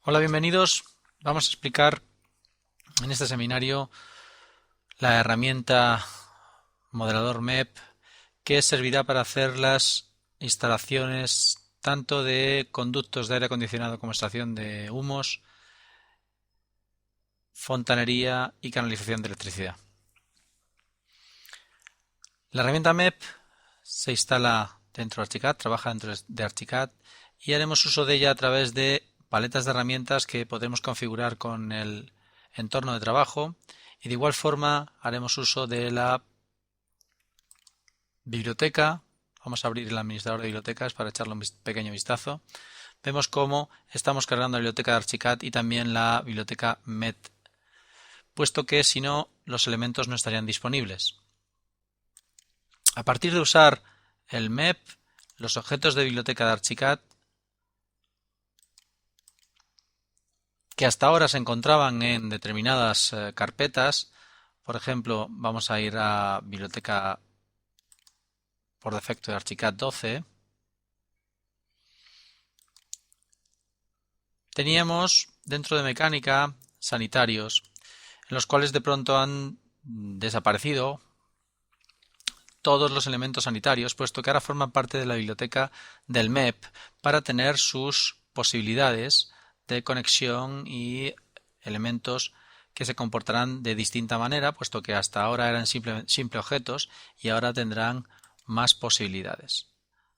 Hola, bienvenidos. Vamos a explicar en este seminario la herramienta modelador MEP que servirá para hacer las instalaciones tanto de conductos de aire acondicionado como extracción de humos, fontanería y canalización de electricidad. La herramienta MEP se instala dentro de Archicad, trabaja dentro de Archicad y haremos uso de ella a través de paletas de herramientas que podemos configurar con el entorno de trabajo y de igual forma haremos uso de la biblioteca. Vamos a abrir el administrador de bibliotecas para echarle un pequeño vistazo. Vemos cómo estamos cargando la biblioteca de Archicad y también la biblioteca MEP, puesto que si no los elementos no estarían disponibles. A partir de usar el MEP, los objetos de biblioteca de Archicad que hasta ahora se encontraban en determinadas carpetas, por ejemplo, vamos a ir a biblioteca por defecto de Archicad 12, teníamos dentro de mecánica sanitarios, en los cuales de pronto han desaparecido todos los elementos sanitarios, puesto que ahora forman parte de la biblioteca del MEP para tener sus posibilidades de conexión y elementos que se comportarán de distinta manera, puesto que hasta ahora eran simple objetos y ahora tendrán más posibilidades.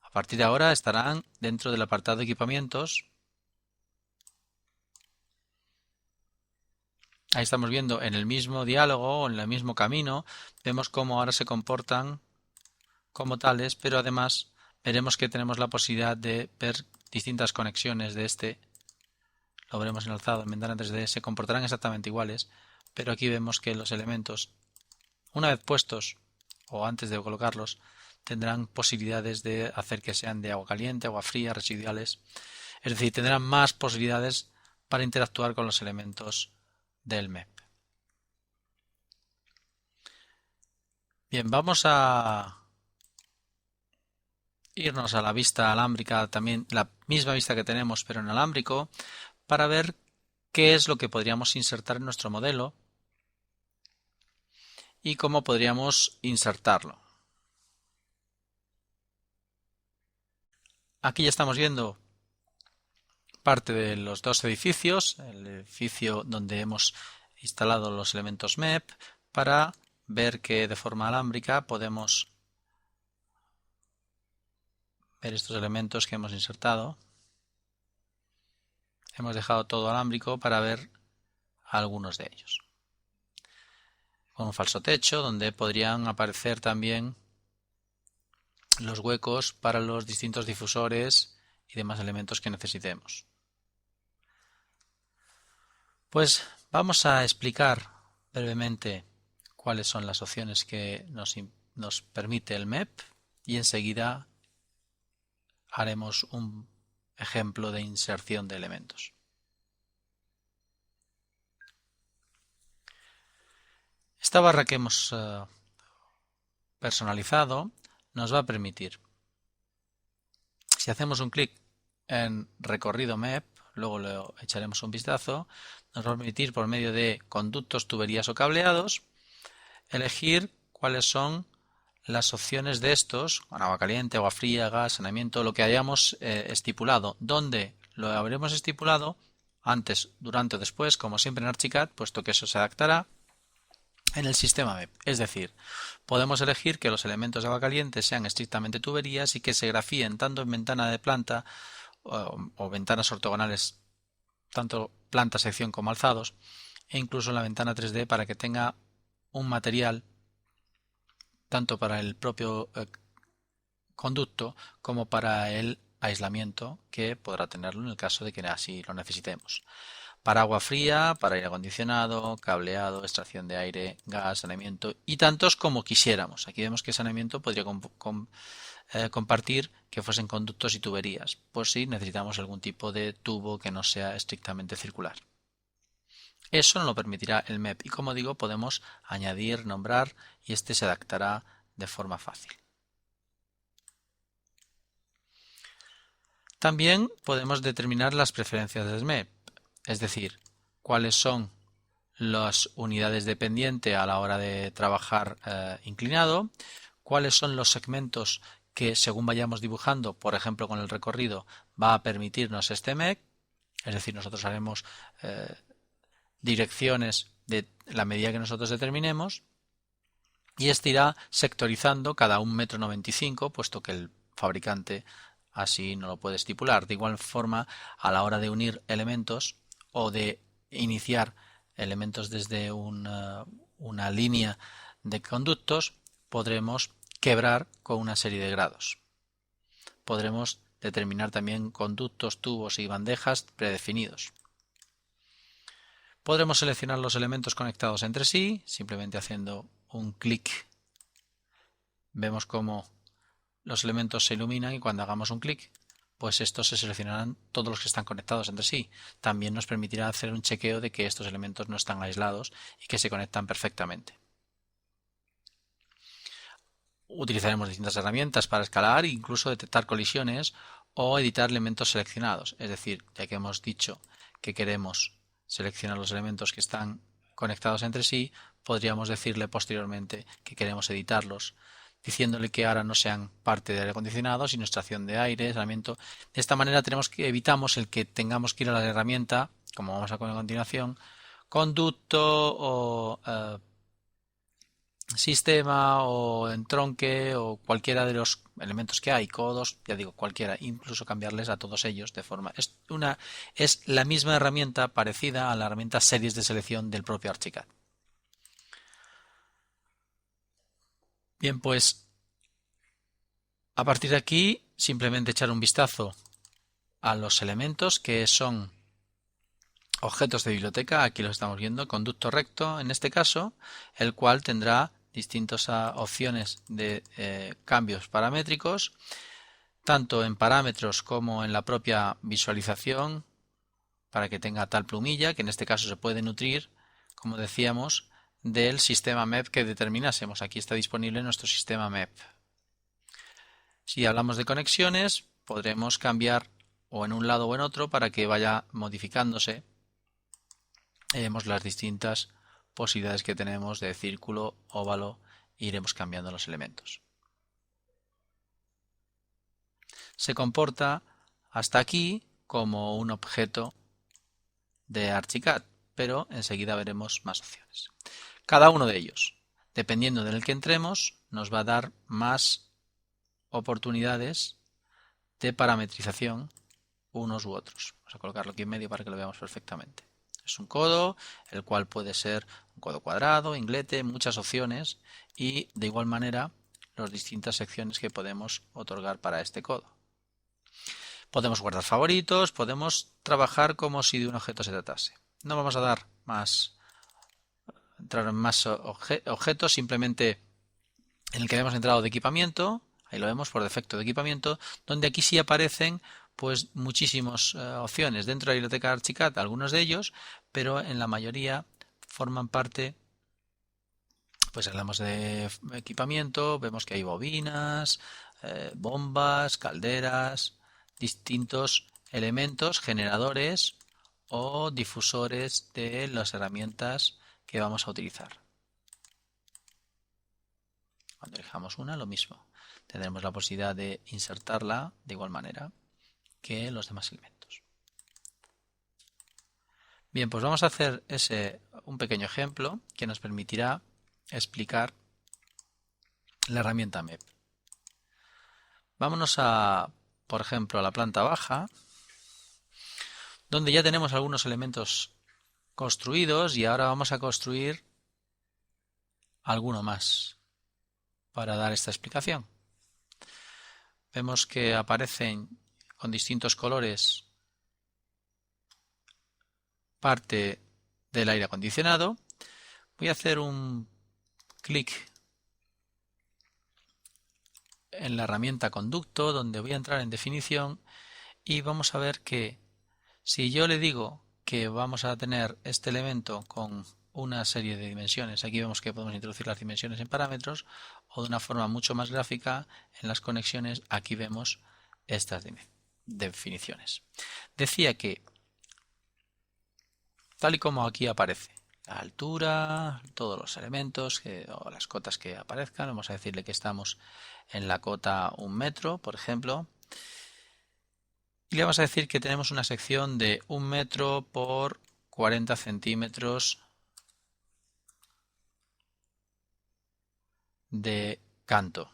A partir de ahora estarán dentro del apartado de equipamientos. Ahí estamos viendo en el mismo diálogo o en el mismo camino, vemos cómo ahora se comportan como tales, pero además veremos que tenemos la posibilidad de ver distintas conexiones de este. Lo veremos enlazado en ventana 3D, se comportarán exactamente iguales, pero aquí vemos que los elementos, una vez puestos o antes de colocarlos, tendrán posibilidades de hacer que sean de agua caliente, agua fría, residuales, es decir, tendrán más posibilidades para interactuar con los elementos del MEP. Bien, vamos a irnos a la vista alámbrica, también la misma vista que tenemos pero en alámbrico, para ver qué es lo que podríamos insertar en nuestro modelo y cómo podríamos insertarlo. Aquí ya estamos viendo parte de los dos edificios, el edificio donde hemos instalado los elementos MEP, para ver que de forma alámbrica podemos ver estos elementos que hemos insertado. Hemos dejado todo alámbrico para ver algunos de ellos. Con un falso techo donde podrían aparecer también los huecos para los distintos difusores y demás elementos que necesitemos. Pues vamos a explicar brevemente cuáles son las opciones que nos permite el MEP y enseguida haremos un ejemplo de inserción de elementos. Esta barra que hemos personalizado nos va a permitir, si hacemos un clic en recorrido MEP, luego le echaremos un vistazo, nos va a permitir por medio de conductos, tuberías o cableados elegir cuáles son las opciones de estos, con agua caliente, agua fría, gas, saneamiento, lo que hayamos estipulado. ¿Dónde lo habremos estipulado? Antes, durante o después, como siempre en Archicad, puesto que eso se adaptará en el sistema MEP. Es decir, podemos elegir que los elementos de agua caliente sean estrictamente tuberías y que se grafíen tanto en ventana de planta o ventanas ortogonales, tanto planta, sección como alzados, e incluso en la ventana 3D para que tenga un material tanto para el propio conducto como para el aislamiento que podrá tenerlo en el caso de que así lo necesitemos. Para agua fría, para aire acondicionado, cableado, extracción de aire, gas, saneamiento y tantos como quisiéramos. Aquí vemos que saneamiento podría compartir que fuesen conductos y tuberías, por si necesitamos algún tipo de tubo que no sea estrictamente circular. Eso nos lo permitirá el MEP y, como digo, podemos añadir, nombrar y este se adaptará de forma fácil. También podemos determinar las preferencias del MEP. es decir, cuáles son las unidades de pendiente a la hora de trabajar inclinado, cuáles son los segmentos que según vayamos dibujando, por ejemplo con el recorrido, va a permitirnos este MEC, es decir, nosotros haremos direcciones de la medida que nosotros determinemos y este irá sectorizando cada 1,95 m, puesto que el fabricante así no lo puede estipular. De igual forma, a la hora de unir elementos o de iniciar elementos desde una línea de conductos, podremos quebrar con una serie de grados. Podremos determinar también conductos, tubos y bandejas predefinidos. Podremos seleccionar los elementos conectados entre sí, simplemente haciendo un clic. Vemos cómo los elementos se iluminan y cuando hagamos un clic, pues estos se seleccionarán todos los que están conectados entre sí. También nos permitirá hacer un chequeo de que estos elementos no están aislados y que se conectan perfectamente. Utilizaremos distintas herramientas para escalar e incluso detectar colisiones o editar elementos seleccionados. Es decir, ya que hemos dicho que queremos seleccionar los elementos que están conectados entre sí, podríamos decirle posteriormente que queremos editarlos, diciéndole que ahora no sean parte de aire acondicionado, sino extracción de aire, aislamiento. De esta manera evitamos el que tengamos que ir a la herramienta, como vamos a ver a continuación, conducto o sistema o entronque o cualquiera de los elementos que hay, codos, ya digo, cualquiera, incluso cambiarles a todos ellos de forma. Es la misma herramienta parecida a la herramienta series de selección del propio Archicad. Bien, pues a partir de aquí simplemente echar un vistazo a los elementos que son objetos de biblioteca. Aquí los estamos viendo, conducto recto en este caso, el cual tendrá distintas opciones de cambios paramétricos, tanto en parámetros como en la propia visualización, para que tenga tal plumilla, que en este caso se puede nutrir, como decíamos, del sistema MEP que determinásemos. Aquí está disponible nuestro sistema MEP. Si hablamos de conexiones, podremos cambiar o en un lado o en otro para que vaya modificándose. Vemos las distintas posibilidades que tenemos de círculo, óvalo, e iremos cambiando los elementos. Se comporta hasta aquí como un objeto de Archicad, pero enseguida veremos más opciones. Cada uno de ellos, dependiendo del que entremos, nos va a dar más oportunidades de parametrización unos u otros. Vamos a colocarlo aquí en medio para que lo veamos perfectamente. Es un codo, el cual puede ser un codo cuadrado, inglete, muchas opciones y de igual manera las distintas secciones que podemos otorgar para este codo. Podemos guardar favoritos, podemos trabajar como si de un objeto se tratase. No vamos a entrar en más objetos, simplemente en el que habíamos entrado de equipamiento, ahí lo vemos por defecto de equipamiento, donde aquí sí aparecen pues muchísimas opciones dentro de la biblioteca Archicad, algunos de ellos, pero en la mayoría forman parte, pues hablamos de equipamiento, vemos que hay bobinas, bombas, calderas, distintos elementos, generadores o difusores de las herramientas que vamos a utilizar. Cuando elijamos una, lo mismo. Tendremos la posibilidad de insertarla de igual manera que los demás elementos. Bien, pues vamos a hacer un pequeño ejemplo que nos permitirá explicar la herramienta MEP. Vámonos por ejemplo, a la planta baja, donde ya tenemos algunos elementos construidos y ahora vamos a construir alguno más para dar esta explicación. Vemos que aparecen con distintos colores parte del aire acondicionado. Voy a hacer un clic en la herramienta conducto, donde voy a entrar en definición y vamos a ver que si yo le digo que vamos a tener este elemento con una serie de dimensiones, aquí vemos que podemos introducir las dimensiones en parámetros, o de una forma mucho más gráfica en las conexiones, aquí vemos estas definiciones. Decía que tal y como aquí aparece. La altura, todos los elementos o las cotas que aparezcan. Vamos a decirle que estamos en la cota 1 metro, por ejemplo. Y le vamos a decir que tenemos una sección de 1 metro por 40 centímetros de canto.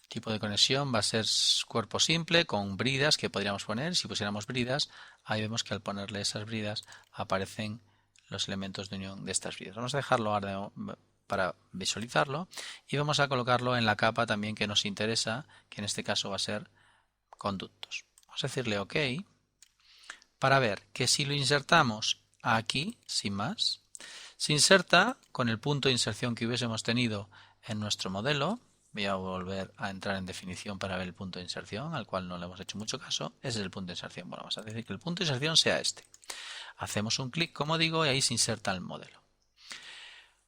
Tipo de conexión va a ser cuerpo simple con bridas que podríamos poner. Si pusiéramos bridas, ahí vemos que al ponerle esas bridas aparecen los elementos de unión de estas bridas. Vamos a dejarlo ahora para visualizarlo y vamos a colocarlo en la capa también que nos interesa, que en este caso va a ser conductos. Vamos a decirle OK para ver que si lo insertamos aquí, sin más, se inserta con el punto de inserción que hubiésemos tenido en nuestro modelo. Voy a volver a entrar en definición para ver el punto de inserción, al cual no le hemos hecho mucho caso. Ese es el punto de inserción. Bueno, vamos a decir que el punto de inserción sea este. Hacemos un clic, como digo, y ahí se inserta el modelo.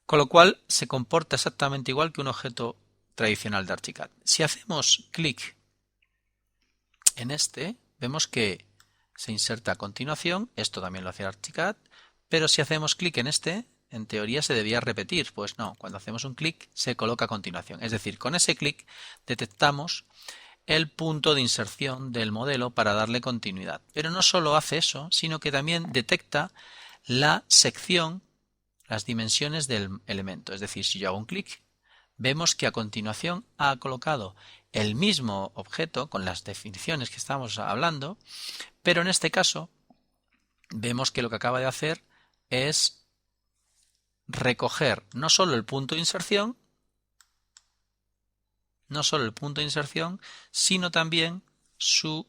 Con lo cual se comporta exactamente igual que un objeto tradicional de Archicad. Si hacemos clic en este, vemos que se inserta a continuación. Esto también lo hace Archicad, pero si hacemos clic en este, en teoría se debía repetir. Pues no, cuando hacemos un clic se coloca a continuación. Es decir, con ese clic detectamos el punto de inserción del modelo para darle continuidad. Pero no solo hace eso, sino que también detecta la sección, las dimensiones del elemento. Es decir, si yo hago un clic, vemos que a continuación ha colocado el mismo objeto con las definiciones que estamos hablando, pero en este caso vemos que lo que acaba de hacer es recoger no solo el punto de inserción, sino también sus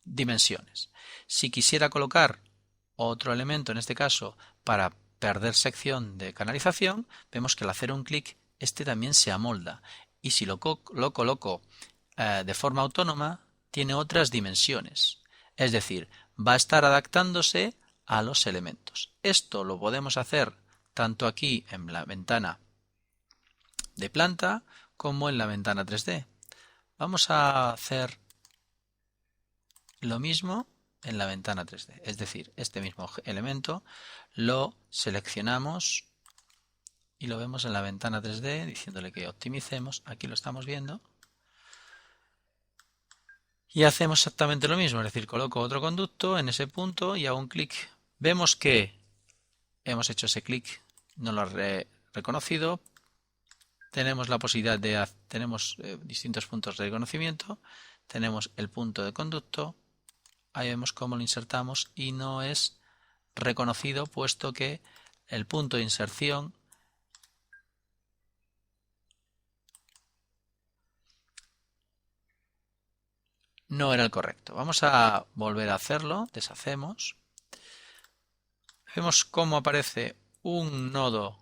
dimensiones. Si quisiera colocar otro elemento, en este caso, para perder sección de canalización, vemos que al hacer un clic, este también se amolda. Y si lo coloco de forma autónoma, tiene otras dimensiones. Es decir, va a estar adaptándose a los elementos. Esto lo podemos hacer tanto aquí en la ventana de planta como en la ventana 3D. Vamos a hacer lo mismo en la ventana 3D. Es decir, este mismo elemento lo seleccionamos y lo vemos en la ventana 3D diciéndole que optimicemos. Aquí lo estamos viendo. Y hacemos exactamente lo mismo, es decir, coloco otro conducto en ese punto y hago un clic. Vemos que hemos hecho ese clic, no lo ha reconocido. Tenemos la posibilidad de, tenemos distintos puntos de reconocimiento. Tenemos el punto de conducto. Ahí vemos cómo lo insertamos y no es reconocido puesto que el punto de inserción no era el correcto. Vamos a volver a hacerlo, deshacemos. Vemos cómo aparece un nodo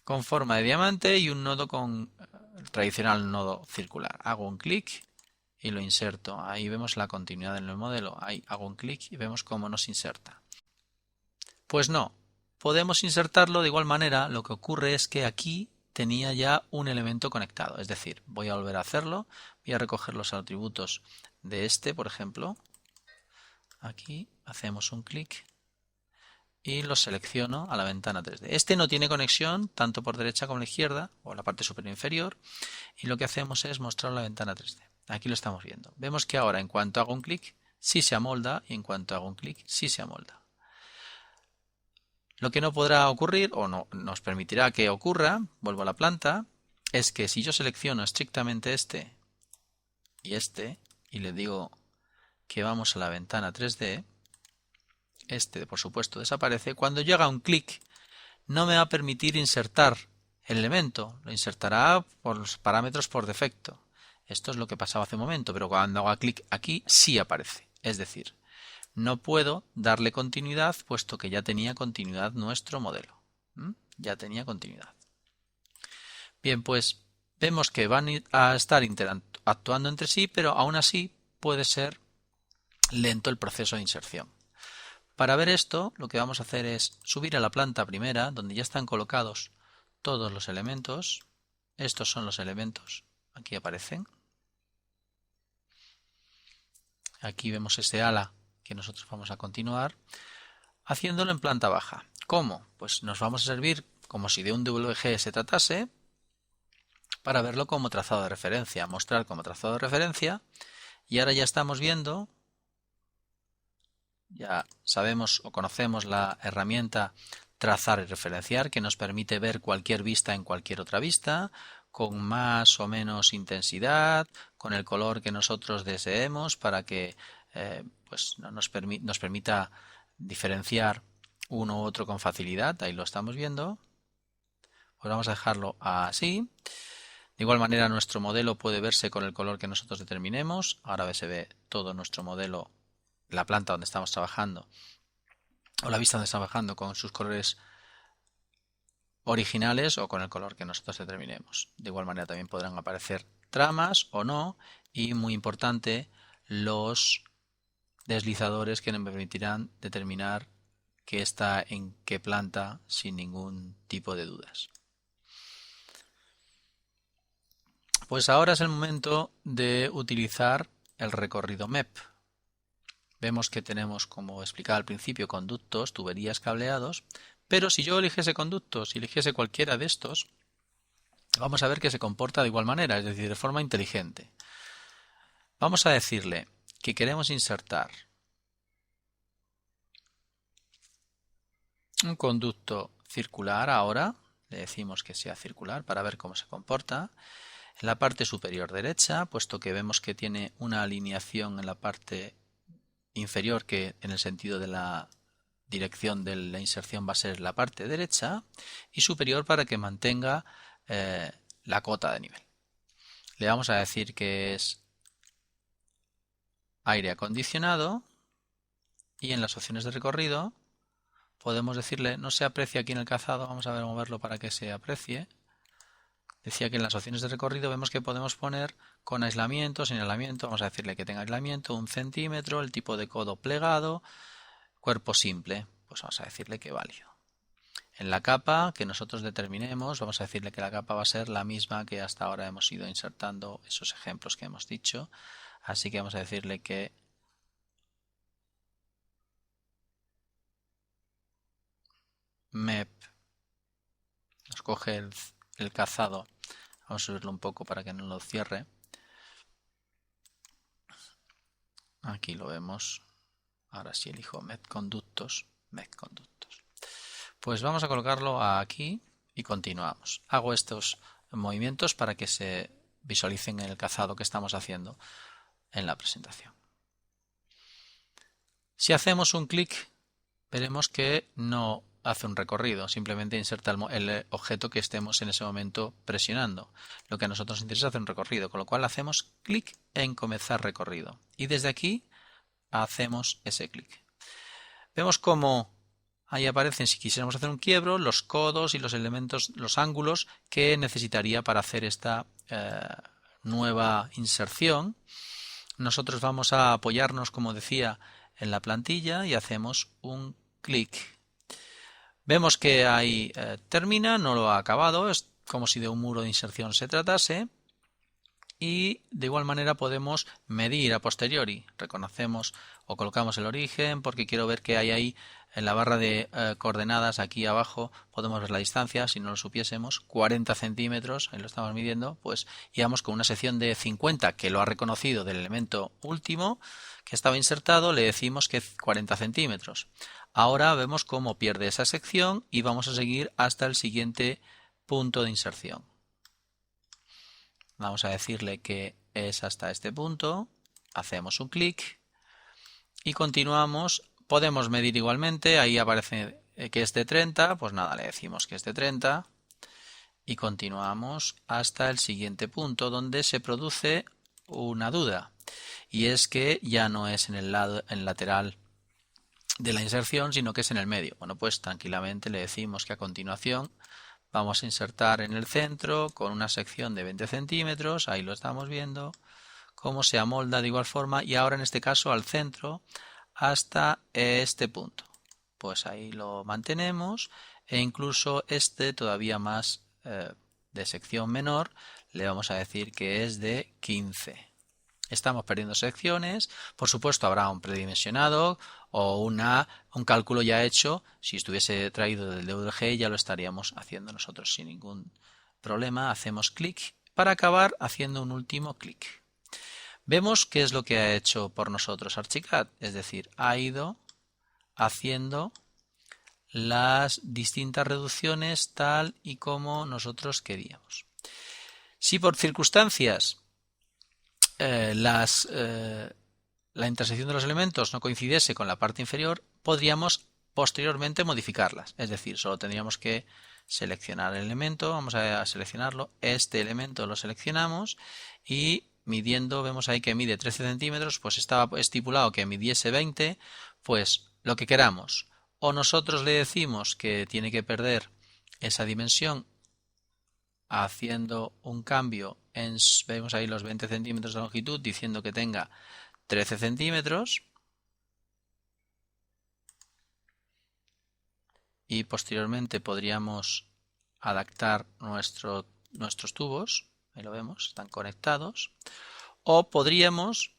con forma de diamante y un nodo con el tradicional nodo circular. Hago un clic y lo inserto. Ahí vemos la continuidad en el modelo. Ahí hago un clic y vemos cómo nos inserta. Pues no, podemos insertarlo de igual manera. Lo que ocurre es que aquí tenía ya un elemento conectado. Es decir, voy a volver a hacerlo. Voy a recoger los atributos de este, por ejemplo. Aquí hacemos un clic y lo selecciono a la ventana 3D. Este no tiene conexión tanto por derecha como la izquierda o la parte superior inferior y lo que hacemos es mostrar la ventana 3D. Aquí lo estamos viendo. Vemos que ahora en cuanto hago un clic sí se amolda y en cuanto hago un clic sí se amolda. Lo que no podrá ocurrir o no nos permitirá que ocurra, vuelvo a la planta, es que si yo selecciono estrictamente este y le digo que vamos a la ventana 3D, este por supuesto desaparece. Cuando yo haga un clic no me va a permitir insertar el elemento, lo insertará por los parámetros por defecto. Esto es lo que pasaba hace un momento, pero cuando haga clic aquí sí aparece. Es decir, no puedo darle continuidad puesto que ya tenía continuidad nuestro modelo. Ya tenía continuidad. Bien, pues vemos que van a estar actuando entre sí, pero aún así puede ser lento el proceso de inserción. Para ver esto, lo que vamos a hacer es subir a la planta primera, donde ya están colocados todos los elementos. Estos son los elementos, aquí aparecen. Aquí vemos este ala que nosotros vamos a continuar haciéndolo en planta baja. ¿Cómo? Pues nos vamos a servir como si de un WG se tratase para verlo como trazado de referencia, mostrar como trazado de referencia, y ahora ya estamos viendo, ya sabemos o conocemos la herramienta trazar y referenciar, que nos permite ver cualquier vista en cualquier otra vista, con más o menos intensidad, con el color que nosotros deseemos, para que pues nos permita diferenciar uno u otro con facilidad. Ahí lo estamos viendo. Pues vamos a dejarlo así. De igual manera, nuestro modelo puede verse con el color que nosotros determinemos. Ahora se ve todo nuestro modelo, la planta donde estamos trabajando, o la vista donde estamos trabajando, con sus colores originales o con el color que nosotros determinemos. De igual manera también podrán aparecer tramas o no, y muy importante, los deslizadores que nos permitirán determinar qué está en qué planta sin ningún tipo de dudas. Pues ahora es el momento de utilizar el recorrido MEP. Vemos que tenemos, como explicaba al principio, conductos, tuberías, cableados, pero si yo eligiese conductos y eligiese cualquiera de estos, vamos a ver que se comporta de igual manera, es decir, de forma inteligente. Vamos a decirle que queremos insertar un conducto circular ahora, le decimos que sea circular para ver cómo se comporta. En la parte superior derecha, puesto que vemos que tiene una alineación en la parte inferior, que en el sentido de la dirección de la inserción va a ser la parte derecha, y superior para que mantenga la cota de nivel. Le vamos a decir que es aire acondicionado, y en las opciones de recorrido podemos decirle, no se aprecia aquí en el calzado, vamos a ver moverlo para que se aprecie. Decía que en las opciones de recorrido vemos que podemos poner con aislamiento, sin aislamiento, vamos a decirle que tenga aislamiento 1 centímetro, el tipo de codo plegado, cuerpo simple, pues vamos a decirle que válido. En la capa que nosotros determinemos, vamos a decirle que la capa va a ser la misma que hasta ahora hemos ido insertando esos ejemplos que hemos dicho, así que vamos a decirle que MEP nos coge el calzado. Vamos a subirlo un poco para que no lo cierre. Aquí lo vemos. Ahora sí elijo MEP conductos. Pues vamos a colocarlo aquí y continuamos. Hago estos movimientos para que se visualicen en el calzado que estamos haciendo en la presentación. Si hacemos un clic, veremos que no hace un recorrido, simplemente inserta el objeto que estemos en ese momento presionando. Lo que a nosotros nos interesa es hacer un recorrido, con lo cual hacemos clic en comenzar recorrido. Y desde aquí hacemos ese clic. Vemos cómo ahí aparecen, si quisiéramos hacer un quiebro, los codos y los elementos, los ángulos que necesitaría para hacer esta nueva inserción. Nosotros vamos a apoyarnos, como decía, en la plantilla y hacemos un clic. Vemos que ahí termina, no lo ha acabado, es como si de un muro de inserción se tratase. Y de igual manera podemos medir a posteriori. Reconocemos o colocamos el origen porque quiero ver que hay ahí en la barra de coordenadas aquí abajo. Podemos ver la distancia, si no lo supiésemos, 40 centímetros, ahí lo estamos midiendo, pues íbamos con una sección de 50 que lo ha reconocido del elemento último que estaba insertado, le decimos que 40 centímetros. Ahora vemos cómo pierde esa sección y vamos a seguir hasta el siguiente punto de inserción. Vamos a decirle que es hasta este punto, hacemos un clic y continuamos. Podemos medir igualmente, ahí aparece que es de 30, pues nada, le decimos que es de 30 y continuamos hasta el siguiente punto donde se produce una duda, y es que ya no es en el lado lateral de la inserción, sino que es en el medio. Bueno, pues tranquilamente le decimos que a continuación vamos a insertar en el centro con una sección de 20 centímetros, ahí lo estamos viendo, cómo se amolda de igual forma, y ahora en este caso al centro hasta este punto. Pues ahí lo mantenemos, e incluso este todavía más de sección menor le vamos a decir que es de 15. Estamos perdiendo secciones, por supuesto habrá un predimensionado o un cálculo ya hecho. Si estuviese traído del DWG ya lo estaríamos haciendo nosotros sin ningún problema. Hacemos clic para acabar haciendo un último clic. Vemos qué es lo que ha hecho por nosotros Archicad, es decir, ha ido haciendo las distintas reducciones tal y como nosotros queríamos. Si por circunstancias la intersección de los elementos no coincidiese con la parte inferior, podríamos posteriormente modificarlas. Es decir, solo tendríamos que seleccionar el elemento, vamos a seleccionarlo, este elemento lo seleccionamos y midiendo, vemos ahí que mide 13 centímetros, pues estaba estipulado que midiese 20, pues lo que queramos. O nosotros le decimos que tiene que perder esa dimensión haciendo un cambio vemos ahí los 20 centímetros de longitud, diciendo que tenga 13 centímetros. Y posteriormente podríamos adaptar nuestros tubos, ahí lo vemos, están conectados. O podríamos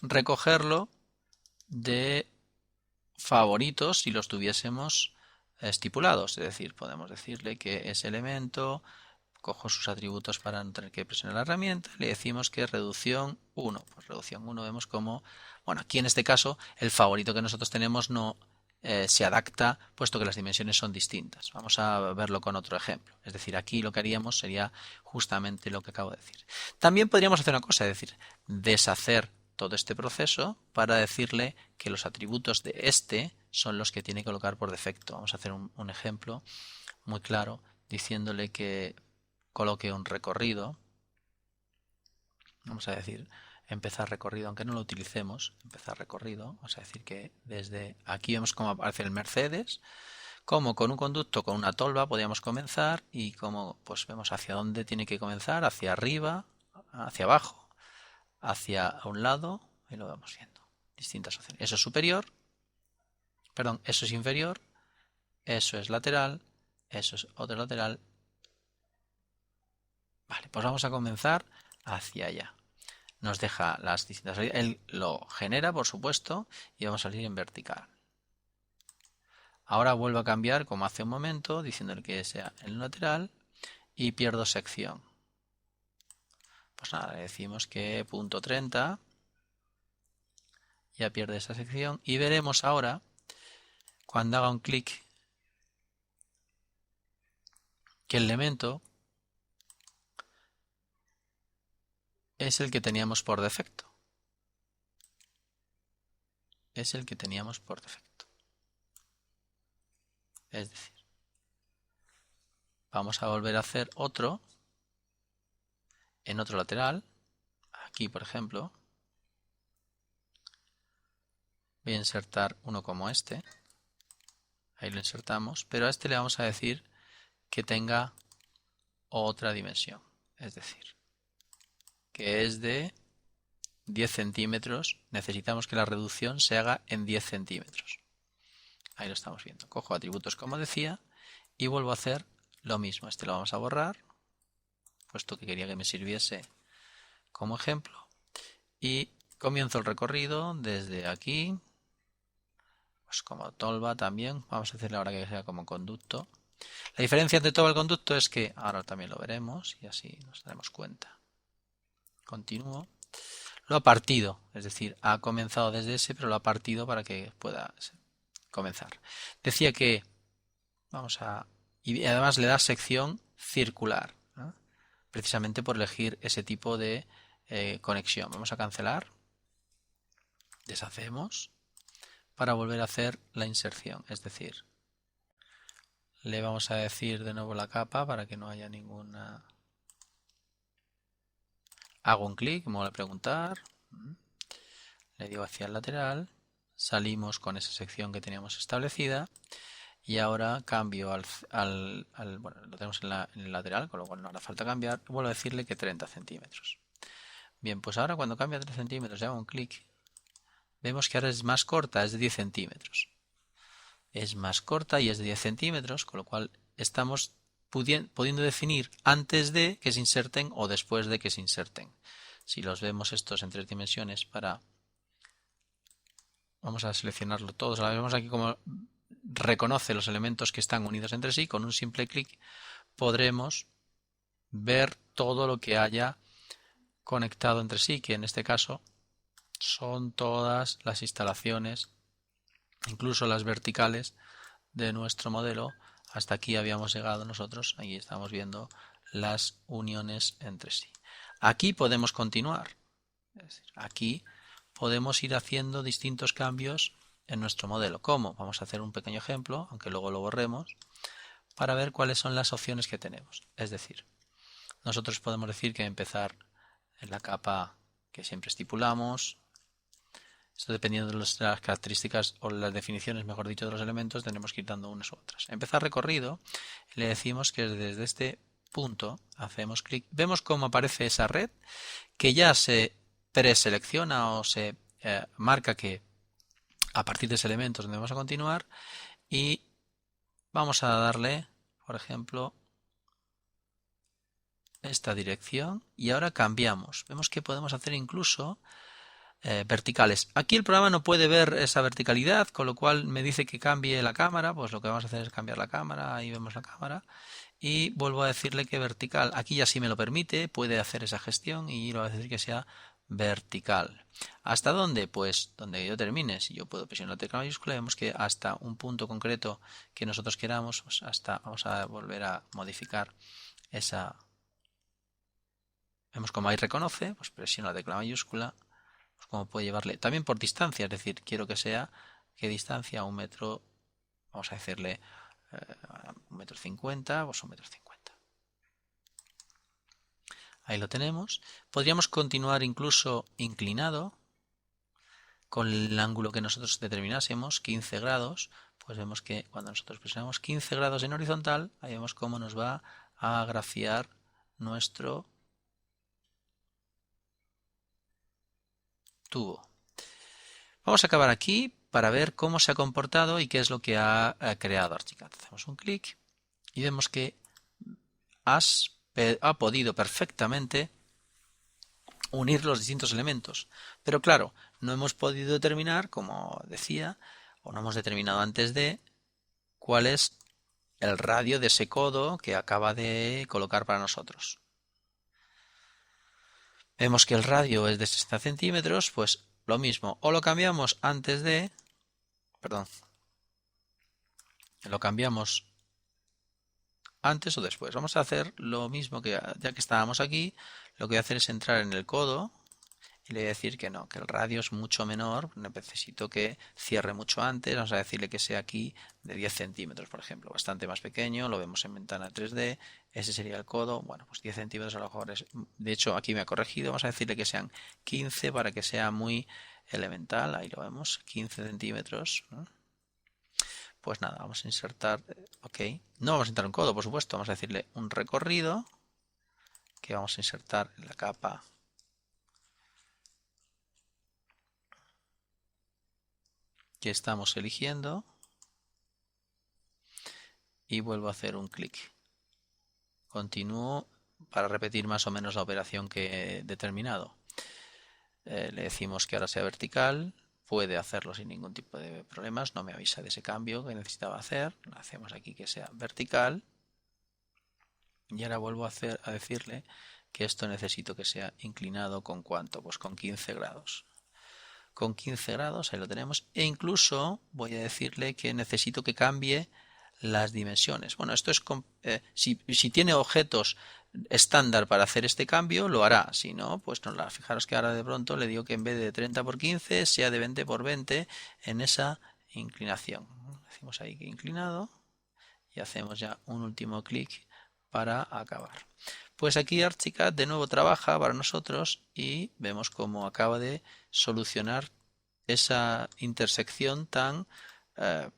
recogerlo de favoritos si los tuviésemos estipulados, es decir, podemos decirle que ese elemento, cojo sus atributos para no tener que presionar la herramienta, le decimos que reducción 1, pues reducción 1 vemos como, bueno, aquí en este caso el favorito que nosotros tenemos no se adapta puesto que las dimensiones son distintas. Vamos a verlo con otro ejemplo, es decir, aquí lo que haríamos sería justamente lo que acabo de decir. También podríamos hacer una cosa, es decir, deshacer todo este proceso para decirle que los atributos de este son los que tiene que colocar por defecto. Vamos a hacer un ejemplo muy claro diciéndole que coloque un recorrido. Vamos a decir empezar recorrido, aunque no lo utilicemos, empezar recorrido. Vamos a decir que desde aquí vemos cómo aparece el Mercedes, como con un conducto, con una tolva podíamos comenzar y como pues vemos hacia dónde tiene que comenzar, hacia arriba, hacia abajo, hacia un lado, y lo vamos viendo. Distintas opciones. Eso es superior, perdón, eso es inferior, eso es lateral, eso es otro lateral. Vale, pues vamos a comenzar hacia allá. Nos deja las distintas salidas. Él lo genera, por supuesto, y vamos a salir en vertical. Ahora vuelvo a cambiar, como hace un momento, diciéndole que sea en lateral y pierdo sección. Pues nada, le decimos que punto 30 ya pierde esa sección y veremos ahora, cuando haga un clic, que el elemento es el que teníamos por defecto. Es el que teníamos por defecto. Es decir, vamos a volver a hacer otro en otro lateral. Aquí, por ejemplo, voy a insertar uno como este. Ahí lo insertamos, pero a este le vamos a decir que tenga otra dimensión. Es decir, que es de 10 centímetros. Necesitamos que la reducción se haga en 10 centímetros. Ahí lo estamos viendo. Cojo atributos como decía y vuelvo a hacer lo mismo. Este lo vamos a borrar, puesto que quería que me sirviese como ejemplo. Y comienzo el recorrido desde aquí, pues como tolva también. Vamos a hacerle ahora que sea como conducto. La diferencia entre tolva y conducto es que, ahora también lo veremos y así nos daremos cuenta. Continúo. Lo ha partido, es decir, ha comenzado desde ese, pero lo ha partido para que pueda comenzar. Decía que y además le da sección circular, ¿no? Precisamente por elegir ese tipo de conexión. Vamos a cancelar, deshacemos para volver a hacer la inserción, es decir, le vamos a decir de nuevo la capa para que no haya ninguna. Hago un clic, me vuelve a preguntar, le digo hacia el lateral, salimos con esa sección que teníamos establecida y ahora cambio bueno, lo tenemos en el lateral, con lo cual no hará falta cambiar, y vuelvo a decirle que 30 centímetros. Bien, pues ahora cuando cambia a 3 centímetros y hago un clic, vemos que ahora es más corta, es de 10 centímetros. Es más corta y es de 10 centímetros, con lo cual estamos pudiendo definir antes de que se inserten o después de que se inserten. Si los vemos estos en 3 dimensiones vamos a seleccionarlo todos. Ahora vemos aquí cómo reconoce los elementos que están unidos entre sí. Con un simple clic podremos ver todo lo que haya conectado entre sí, que en este caso son todas las instalaciones, incluso las verticales de nuestro modelo. Hasta aquí habíamos llegado nosotros, ahí estamos viendo las uniones entre sí. Aquí podemos continuar, es decir, aquí podemos ir haciendo distintos cambios en nuestro modelo. ¿Cómo? Vamos a hacer un pequeño ejemplo, aunque luego lo borremos, para ver cuáles son las opciones que tenemos. Es decir, nosotros podemos decir que empezar en la capa que siempre estipulamos. Esto dependiendo de las características o las definiciones, mejor dicho, de los elementos, tenemos que ir dando unas u otras. Empezar recorrido, le decimos que desde este punto hacemos clic. Vemos cómo aparece esa red que ya se preselecciona o se marca que a partir de ese elemento es donde vamos a continuar, y vamos a darle, por ejemplo, esta dirección, y ahora cambiamos. Vemos que podemos hacer incluso verticales. Aquí el programa no puede ver esa verticalidad, con lo cual me dice que cambie la cámara. Pues lo que vamos a hacer es cambiar la cámara. Ahí vemos la cámara y vuelvo a decirle que vertical. Aquí ya sí me lo permite, puede hacer esa gestión y lo voy a decir que sea vertical. ¿Hasta dónde? Pues donde yo termine. Si yo puedo presionar la tecla mayúscula, vemos que hasta un punto concreto que nosotros queramos, pues hasta vamos a volver a modificar esa. Vemos cómo ahí reconoce, pues presiono la tecla mayúscula, pues cómo puede llevarle. También por distancia, es decir, quiero que sea, ¿qué distancia? 1 metro, vamos a decirle 1,50 m, pues 1,50 m. Ahí lo tenemos. Podríamos continuar incluso inclinado con el ángulo que nosotros determinásemos, 15 grados. Pues vemos que cuando nosotros presionamos 15 grados en horizontal, ahí vemos cómo nos va a grafiar nuestro tubo. Vamos a acabar aquí para ver cómo se ha comportado y qué es lo que ha creado Archicad. Hacemos un clic y vemos que ha podido perfectamente unir los distintos elementos. Pero claro, no hemos podido determinar, como decía, o no hemos determinado antes de, cuál es el radio de ese codo que acaba de colocar para nosotros. Vemos que el radio es de 60 centímetros, pues lo mismo, o lo cambiamos antes de, lo cambiamos antes o después. Vamos a hacer lo mismo que ya que estábamos aquí, lo que voy a hacer es entrar en el codo y le voy a decir que no, que el radio es mucho menor, necesito que cierre mucho antes, vamos a decirle que sea aquí de 10 centímetros, por ejemplo, bastante más pequeño, lo vemos en ventana 3D, ese sería el codo, bueno, pues 10 centímetros a lo mejor es, de hecho aquí me ha corregido, vamos a decirle que sean 15 para que sea muy elemental, ahí lo vemos, 15 centímetros, ¿no? Pues nada, vamos a insertar, ok, no vamos a insertar un codo, por supuesto, vamos a decirle un recorrido que vamos a insertar en la capa que estamos eligiendo y vuelvo a hacer un clic. Continúo para repetir más o menos la operación que he determinado. Le decimos que ahora sea vertical, puede hacerlo sin ningún tipo de problemas, no me avisa de ese cambio que necesitaba hacer, lo hacemos aquí que sea vertical y ahora vuelvo a decirle que esto necesito que sea inclinado ¿con cuánto? Pues con 15 grados. Con 15 grados, ahí lo tenemos, e incluso voy a decirle que necesito que cambie las dimensiones. Bueno, esto es si tiene objetos estándar para hacer este cambio, lo hará. Si no, pues no. Fijaros que ahora de pronto le digo que en vez de 30 por 15 sea de 20 por 20 en esa inclinación. Decimos ahí que inclinado y hacemos ya un último clic para acabar. Pues aquí Archicad de nuevo trabaja para nosotros y vemos cómo acaba de solucionar esa intersección tan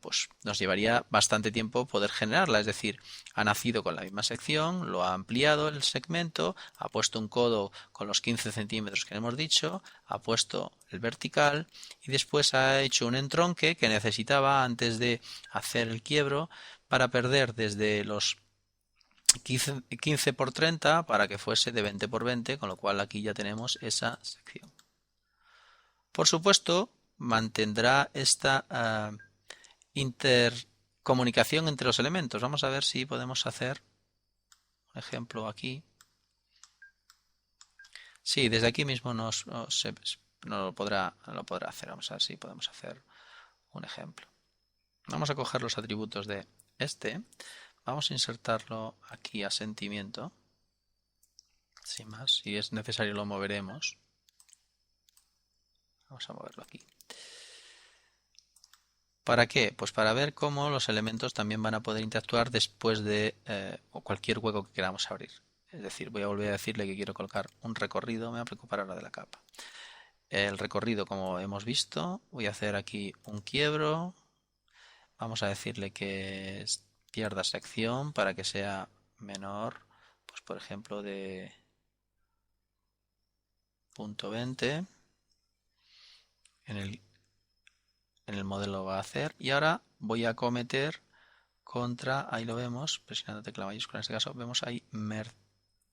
pues nos llevaría bastante tiempo poder generarla, es decir, ha nacido con la misma sección, lo ha ampliado el segmento, ha puesto un codo con los 15 centímetros que hemos dicho, ha puesto el vertical y después ha hecho un entronque que necesitaba antes de hacer el quiebro para perder desde los 15 por 30 para que fuese de 20 por 20, con lo cual aquí ya tenemos esa sección. Por supuesto, mantendrá esta intercomunicación entre los elementos. Vamos a ver si podemos hacer un ejemplo aquí. Sí, desde aquí mismo no lo podrá hacer. Vamos a ver si podemos hacer un ejemplo. Vamos a coger los atributos de este. Vamos a insertarlo aquí a sentimiento. Sin más, si es necesario lo moveremos. Vamos a moverlo aquí. ¿Para qué? Pues para ver cómo los elementos también van a poder interactuar después de cualquier hueco que queramos abrir. Es decir, voy a volver a decirle que quiero colocar un recorrido. Me voy a preocupar ahora de la capa. El recorrido, como hemos visto, voy a hacer aquí un quiebro. Vamos a decirle que pierda sección para que sea menor, pues por ejemplo de punto 20. En el modelo va a hacer. Y ahora voy a acometer contra, ahí lo vemos, presionando tecla mayúscula en este caso, vemos ahí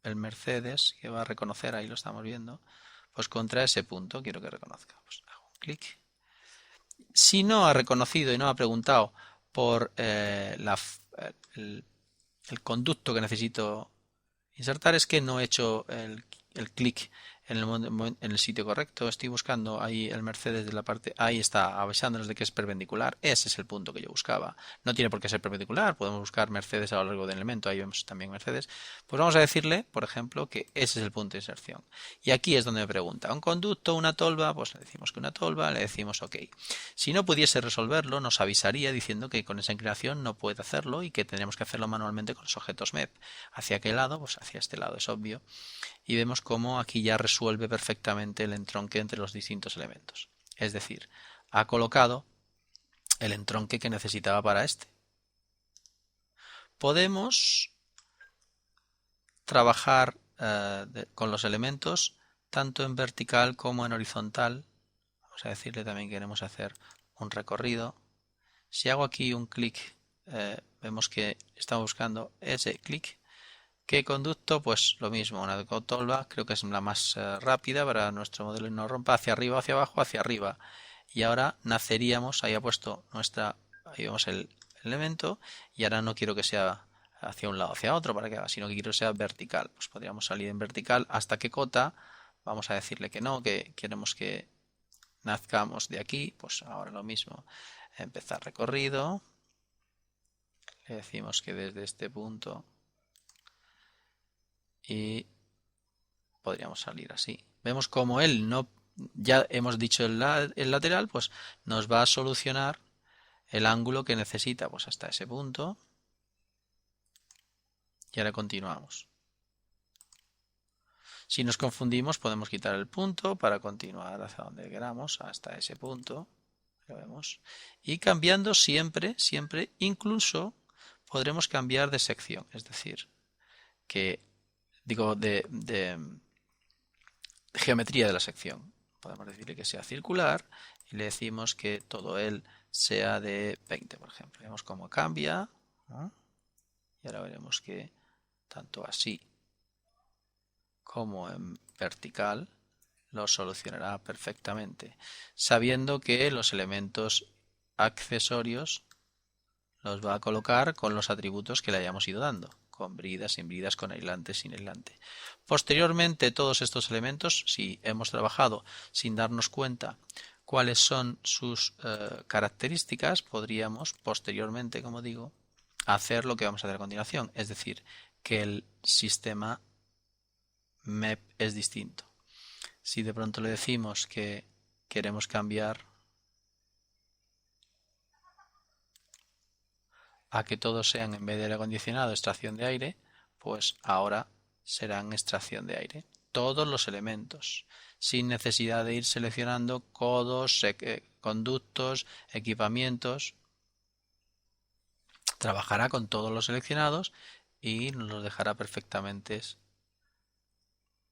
el Mercedes que va a reconocer, ahí lo estamos viendo, pues contra ese punto quiero que reconozca. Pues hago un clic. Si no ha reconocido y no ha preguntado por el conducto que necesito insertar, es que no he hecho el clic en el sitio correcto. Estoy buscando ahí el Mercedes de la parte, ahí está avisándonos de que es perpendicular. Ese es el punto que yo buscaba. No tiene por qué ser perpendicular, podemos buscar Mercedes a lo largo del elemento, ahí vemos también Mercedes. Pues vamos a decirle, por ejemplo, que ese es el punto de inserción. Y aquí es donde me pregunta, ¿un conducto, una tolva? Pues le decimos que una tolva, le decimos OK. Si no pudiese resolverlo, nos avisaría diciendo que con esa inclinación no puede hacerlo y que tendremos que hacerlo manualmente con los objetos MEP. ¿Hacia qué lado? Pues hacia este lado, es obvio. Y vemos cómo aquí ya resuelve perfectamente el entronque entre los distintos elementos. Es decir, ha colocado el entronque que necesitaba para este. Podemos trabajar con los elementos tanto en vertical como en horizontal. Vamos a decirle también que queremos hacer un recorrido. Si hago aquí un clic, vemos que estamos buscando ese clic. ¿Qué conducto? Pues lo mismo, una tolva, creo que es la más rápida para nuestro modelo y no rompa, hacia arriba, hacia abajo, hacia arriba. Y ahora naceríamos, ahí ha puesto ahí vemos el elemento, y ahora no quiero que sea hacia un lado, hacia otro para que haga, sino que quiero que sea vertical. Pues podríamos salir en vertical hasta qué cota, vamos a decirle que no, que queremos que nazcamos de aquí, pues ahora lo mismo, empezar recorrido, le decimos que desde este punto y podríamos salir así. Vemos como él no, ya hemos dicho el lateral, pues nos va a solucionar el ángulo que necesita, pues hasta ese punto. Y ahora continuamos. Si nos confundimos podemos quitar el punto para continuar hacia donde queramos, hasta ese punto. Lo vemos. Y cambiando siempre, incluso podremos cambiar de sección. Es decir, que digo de geometría de la sección. Podemos decirle que sea circular y le decimos que todo él sea de 20, por ejemplo. Vemos cómo cambia, ¿no? Y ahora veremos que tanto así como en vertical lo solucionará perfectamente, sabiendo que los elementos accesorios los va a colocar con los atributos que le hayamos ido dando, con bridas, sin bridas, con aislante, sin aislante. Posteriormente, todos estos elementos, si hemos trabajado sin darnos cuenta cuáles son sus características, podríamos posteriormente, como digo, hacer lo que vamos a hacer a continuación, es decir, que el sistema MEP es distinto. Si de pronto le decimos que queremos cambiar a que todos sean, en vez de aire acondicionado, extracción de aire, pues ahora serán extracción de aire. Todos los elementos, sin necesidad de ir seleccionando codos, conductos, equipamientos. Trabajará con todos los seleccionados y nos los dejará perfectamente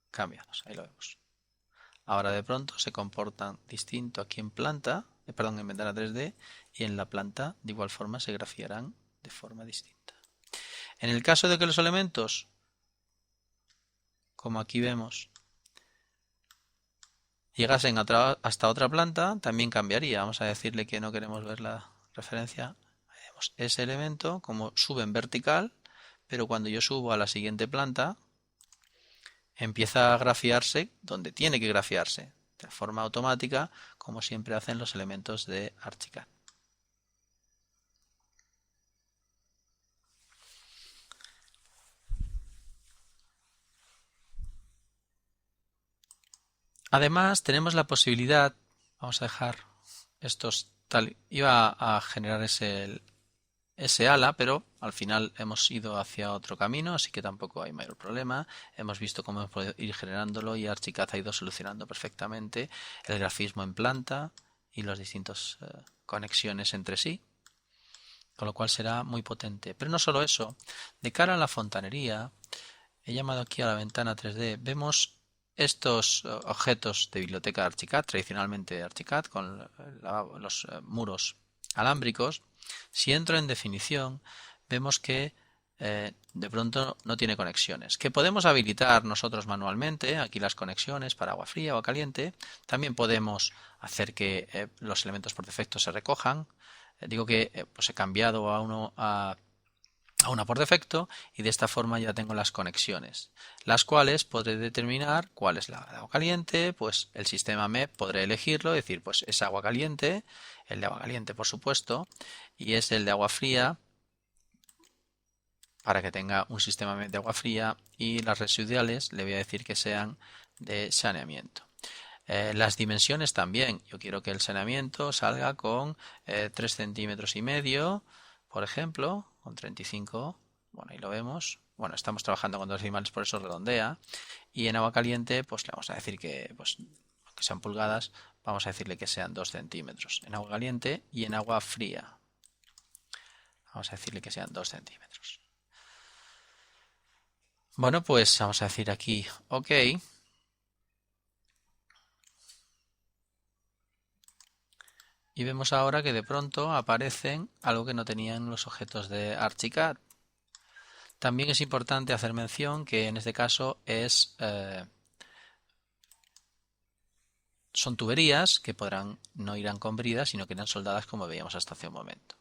cambiados. Ahí lo vemos. Ahora de pronto se comportan distinto aquí en planta, en ventana 3D, y en la planta de igual forma se grafiarán de forma distinta. En el caso de que los elementos, como aquí vemos, llegasen hasta otra planta, también cambiaría. Vamos a decirle que no queremos ver la referencia. Vemos ese elemento como sube en vertical, pero cuando yo subo a la siguiente planta, empieza a grafiarse donde tiene que grafiarse, de forma automática, como siempre hacen los elementos de Archicad. Además, tenemos la posibilidad, vamos a dejar estos tal, iba a generar ese ala, pero al final hemos ido hacia otro camino, así que tampoco hay mayor problema. Hemos visto cómo hemos podido ir generándolo y Archicad ha ido solucionando perfectamente el grafismo en planta y las distintas conexiones entre sí, con lo cual será muy potente. Pero no solo eso, de cara a la fontanería, he llamado aquí a la ventana 3D, vemos estos objetos de biblioteca de Archicad, tradicionalmente de Archicad, con los muros alámbricos. Si entro en definición, vemos que de pronto no tiene conexiones, que podemos habilitar nosotros manualmente, aquí las conexiones para agua fría o agua caliente. También podemos hacer que los elementos por defecto se recojan. Digo que pues he cambiado a una por defecto y de esta forma ya tengo las conexiones, las cuales podré determinar cuál es la de agua caliente. Pues el sistema MEP podré elegirlo, decir pues es agua caliente, el de agua caliente por supuesto, y es el de agua fría para que tenga un sistema MEP de agua fría, y las residuales le voy a decir que sean de saneamiento. Las dimensiones también, yo quiero que el saneamiento salga con 3 centímetros y medio, por ejemplo, con 35, bueno, ahí lo vemos. Bueno, estamos trabajando con dos decimales, por eso redondea. Y en agua caliente, pues le vamos a decir que, pues, aunque sean pulgadas, vamos a decirle que sean 2 centímetros en agua caliente, y en agua fría vamos a decirle que sean 2 centímetros. Bueno, pues vamos a decir aquí OK. Y vemos ahora que de pronto aparecen algo que no tenían los objetos de Archicad. También es importante hacer mención que en este caso son tuberías que no irán con bridas, sino que irán soldadas, como veíamos hasta hace un momento.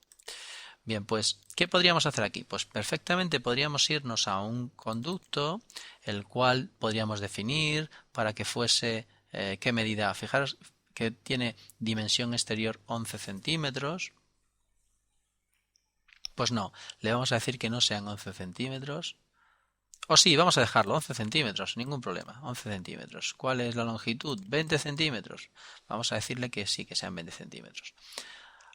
Bien, pues, ¿qué podríamos hacer aquí? Pues perfectamente podríamos irnos a un conducto, el cual podríamos definir para que fuese qué medida. Fijaros que tiene dimensión exterior 11 centímetros. Pues no, le vamos a decir que no sean 11 centímetros. O sí, vamos a dejarlo, 11 centímetros, ningún problema, 11 centímetros. ¿Cuál es la longitud? 20 centímetros. Vamos a decirle que sí, que sean 20 centímetros.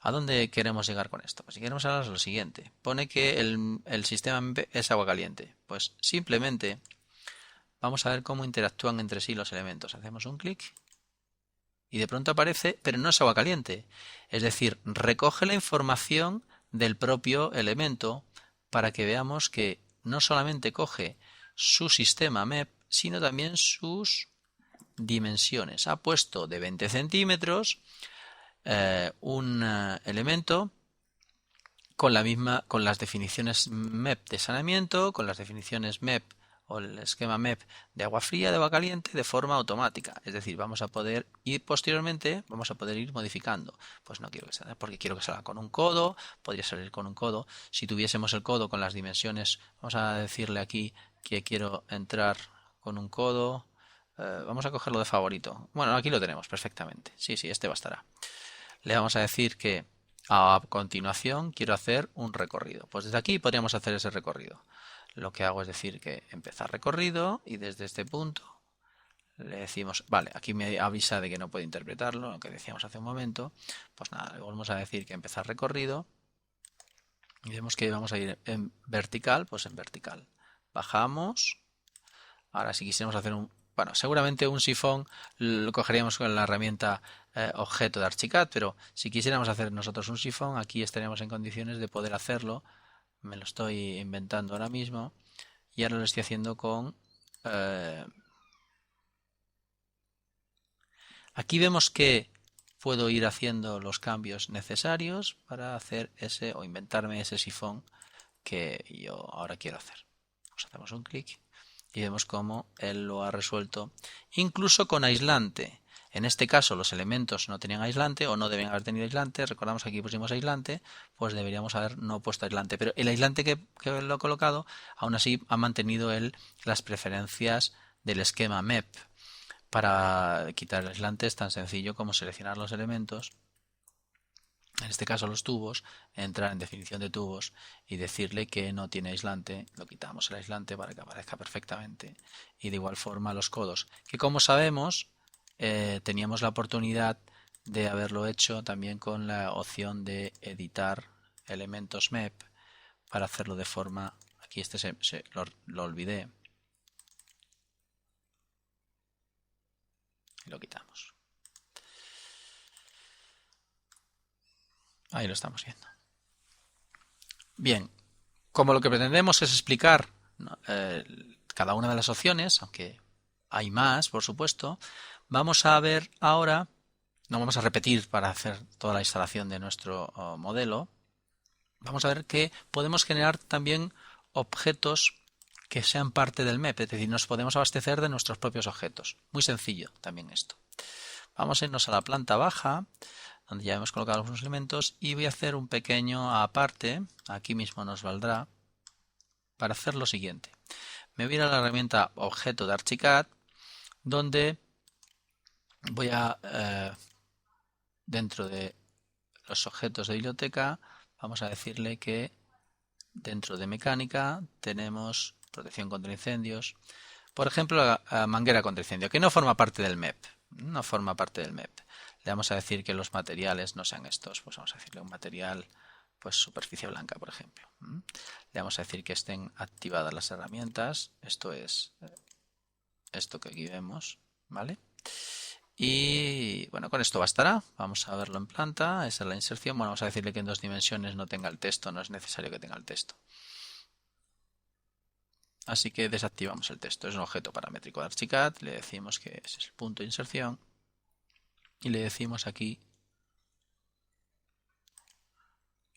¿A dónde queremos llegar con esto? Pues si queremos hablar de lo siguiente. Pone que el sistema MP es agua caliente. Pues simplemente vamos a ver cómo interactúan entre sí los elementos. Hacemos un clic y de pronto aparece, pero no es agua caliente. Es decir, recoge la información del propio elemento para que veamos que no solamente coge su sistema MEP, sino también sus dimensiones. Ha puesto de 20 centímetros un elemento con las definiciones MEP de saneamiento, con las definiciones MEP o el esquema MEP de agua fría, de agua caliente, de forma automática. Es decir, vamos a poder ir posteriormente, vamos a poder ir modificando. Pues no quiero que salga, porque quiero que salga con un codo, podría salir con un codo. Si tuviésemos el codo con las dimensiones, vamos a decirle aquí que quiero entrar con un codo. Vamos a cogerlo de favorito. Bueno, aquí lo tenemos perfectamente. Sí, este bastará. Le vamos a decir que a continuación quiero hacer un recorrido. Pues desde aquí podríamos hacer ese recorrido. Lo que hago es decir que empezar recorrido, y desde este punto le decimos, vale, aquí me avisa de que no puede interpretarlo, lo que decíamos hace un momento. Pues nada, le volvemos a decir que empezar recorrido y vemos que vamos a ir en vertical, pues en vertical. Bajamos. Ahora si quisiéramos hacer bueno, seguramente un sifón lo cogeríamos con la herramienta objeto de Archicad, pero si quisiéramos hacer nosotros un sifón, aquí estaríamos en condiciones de poder hacerlo. Me lo estoy inventando ahora mismo y ahora lo estoy haciendo con... aquí vemos que puedo ir haciendo los cambios necesarios para hacer ese o inventarme ese sifón que yo ahora quiero hacer. Pues hacemos un clic y vemos cómo él lo ha resuelto, incluso con aislante. En este caso los elementos no tenían aislante o no deben haber tenido aislante. Recordamos que aquí pusimos aislante, pues deberíamos haber no puesto aislante. Pero el aislante que lo he colocado, aún así ha mantenido él las preferencias del esquema MEP. Para quitar el aislante es tan sencillo como seleccionar los elementos, en este caso los tubos, entrar en definición de tubos y decirle que no tiene aislante. Lo quitamos el aislante para que aparezca perfectamente. Y de igual forma los codos, que como sabemos teníamos la oportunidad de haberlo hecho también con la opción de editar elementos MEP para hacerlo de forma, aquí lo olvidé y lo quitamos. Ahí lo estamos viendo. Bien, como lo que pretendemos es explicar cada una de las opciones, aunque hay más, por supuesto, vamos a ver ahora, no vamos a repetir para hacer toda la instalación de nuestro modelo, vamos a ver que podemos generar también objetos que sean parte del MEP, es decir, nos podemos abastecer de nuestros propios objetos. Muy sencillo también esto. Vamos a irnos a la planta baja, donde ya hemos colocado algunos elementos, y voy a hacer un pequeño aparte, aquí mismo nos valdrá, para hacer lo siguiente. Me voy a ir a la herramienta objeto de Archicad, donde voy a, dentro de los objetos de biblioteca, vamos a decirle que dentro de mecánica tenemos protección contra incendios. Por ejemplo, la manguera contra incendio, que no forma parte del MEP. No forma parte del MEP. Le vamos a decir que los materiales no sean estos. Pues vamos a decirle un material, pues superficie blanca, por ejemplo. Le vamos a decir que estén activadas las herramientas. Esto es esto que aquí vemos, ¿vale? Y bueno, con esto bastará. Vamos a verlo en planta. Esa es la inserción. Bueno, vamos a decirle que en 2 dimensiones no tenga el texto. No es necesario que tenga el texto. Así que desactivamos el texto. Es un objeto paramétrico de Archicad. Le decimos que ese es el punto de inserción. Y le decimos aquí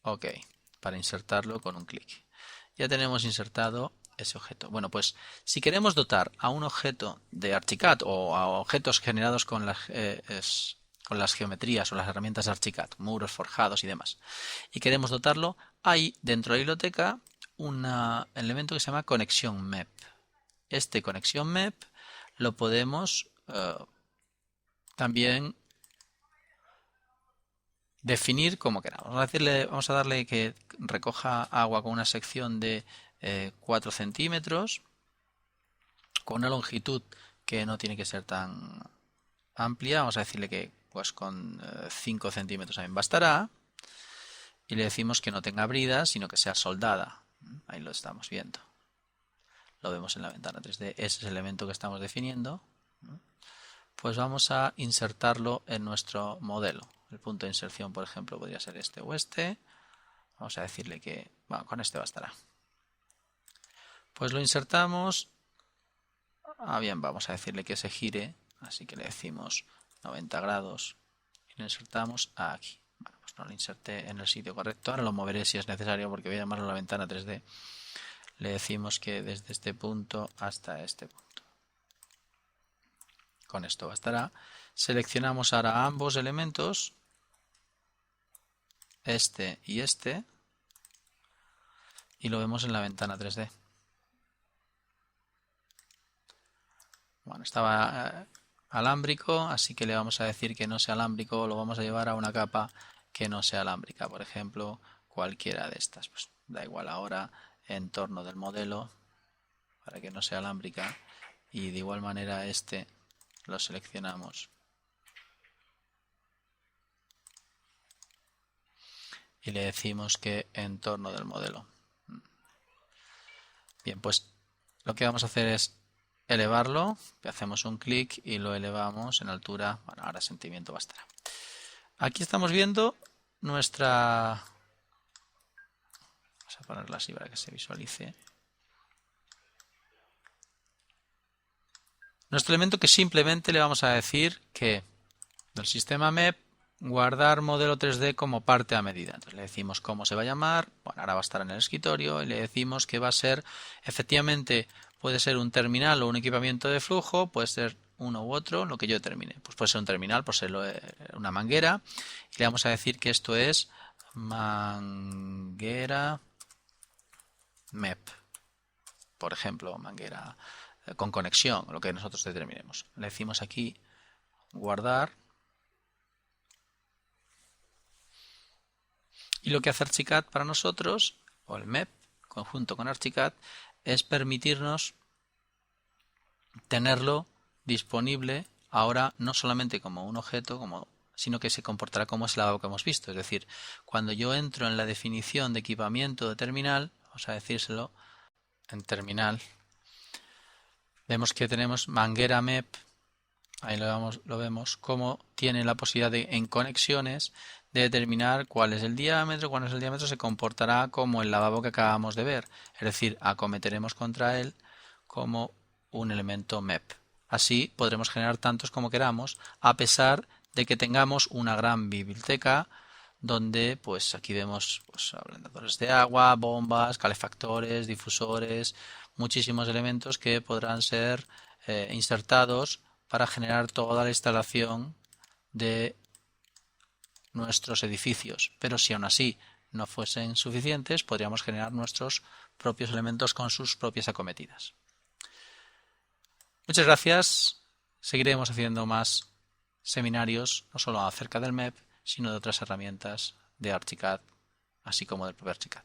OK, para insertarlo con un clic. Ya tenemos insertado ese objeto. Bueno, pues si queremos dotar a un objeto de Archicad o a objetos generados con las geometrías o las herramientas de Archicad, muros forjados y demás, y queremos dotarlo, hay dentro de la biblioteca un elemento que se llama conexión MEP. Este conexión MEP lo podemos también definir como queramos. Vamos a darle que recoja agua con una sección de 4 centímetros, con una longitud que no tiene que ser tan amplia. Vamos a decirle que pues con 5 centímetros también bastará. Y le decimos que no tenga bridas, sino que sea soldada. Ahí lo estamos viendo. Lo vemos en la ventana 3D. Ese es el elemento que estamos definiendo. Pues vamos a insertarlo en nuestro modelo. El punto de inserción, por ejemplo, podría ser este o este. Vamos a decirle que bueno, con este bastará. Pues lo insertamos. Bien, vamos a decirle que se gire. Así que le decimos 90 grados y lo insertamos aquí. Bueno, pues no lo inserté en el sitio correcto. Ahora lo moveré si es necesario porque voy a llamarlo a la ventana 3D. Le decimos que desde este punto hasta este punto. Con esto bastará. Seleccionamos ahora ambos elementos, este y este, y lo vemos en la ventana 3D. Bueno, estaba alámbrico, así que le vamos a decir que no sea alámbrico, lo vamos a llevar a una capa que no sea alámbrica, por ejemplo, cualquiera de estas. Pues da igual ahora, entorno del modelo, para que no sea alámbrica, y de igual manera este lo seleccionamos. Y le decimos que entorno del modelo. Bien, pues lo que vamos a hacer es elevarlo, hacemos un clic y lo elevamos en altura. Bueno, ahora sentimiento bastará. Aquí estamos viendo nuestra... Vamos a ponerla así para que se visualice. Nuestro elemento que simplemente le vamos a decir que del sistema MEP guardar modelo 3D como parte a medida. Entonces le decimos cómo se va a llamar, bueno, ahora va a estar en el escritorio y le decimos que va a ser, efectivamente, puede ser un terminal o un equipamiento de flujo, puede ser uno u otro, lo que yo determine. Pues puede ser un terminal, puede ser una manguera y le vamos a decir que esto es manguera MEP, por ejemplo, manguera con conexión, lo que nosotros determinemos. Le decimos aquí guardar. Y lo que hace Archicad para nosotros, o el MEP, conjunto con Archicad, es permitirnos tenerlo disponible ahora no solamente como un objeto, sino que se comportará como es lavabo que hemos visto. Es decir, cuando yo entro en la definición de equipamiento de terminal, vamos a decírselo en terminal, vemos que tenemos manguera MEP. Ahí lo vemos cómo tiene la posibilidad de, en conexiones, de determinar cuál es el diámetro, se comportará como el lavabo que acabamos de ver, es decir, acometeremos contra él como un elemento MEP. Así podremos generar tantos como queramos, a pesar de que tengamos una gran biblioteca donde pues aquí vemos pues, ablandadores de agua, bombas, calefactores, difusores, muchísimos elementos que podrán ser insertados para generar toda la instalación de nuestros edificios. Pero si aún así no fuesen suficientes, podríamos generar nuestros propios elementos con sus propias acometidas. Muchas gracias. Seguiremos haciendo más seminarios, no solo acerca del MEP, sino de otras herramientas de Archicad, así como del propio Archicad.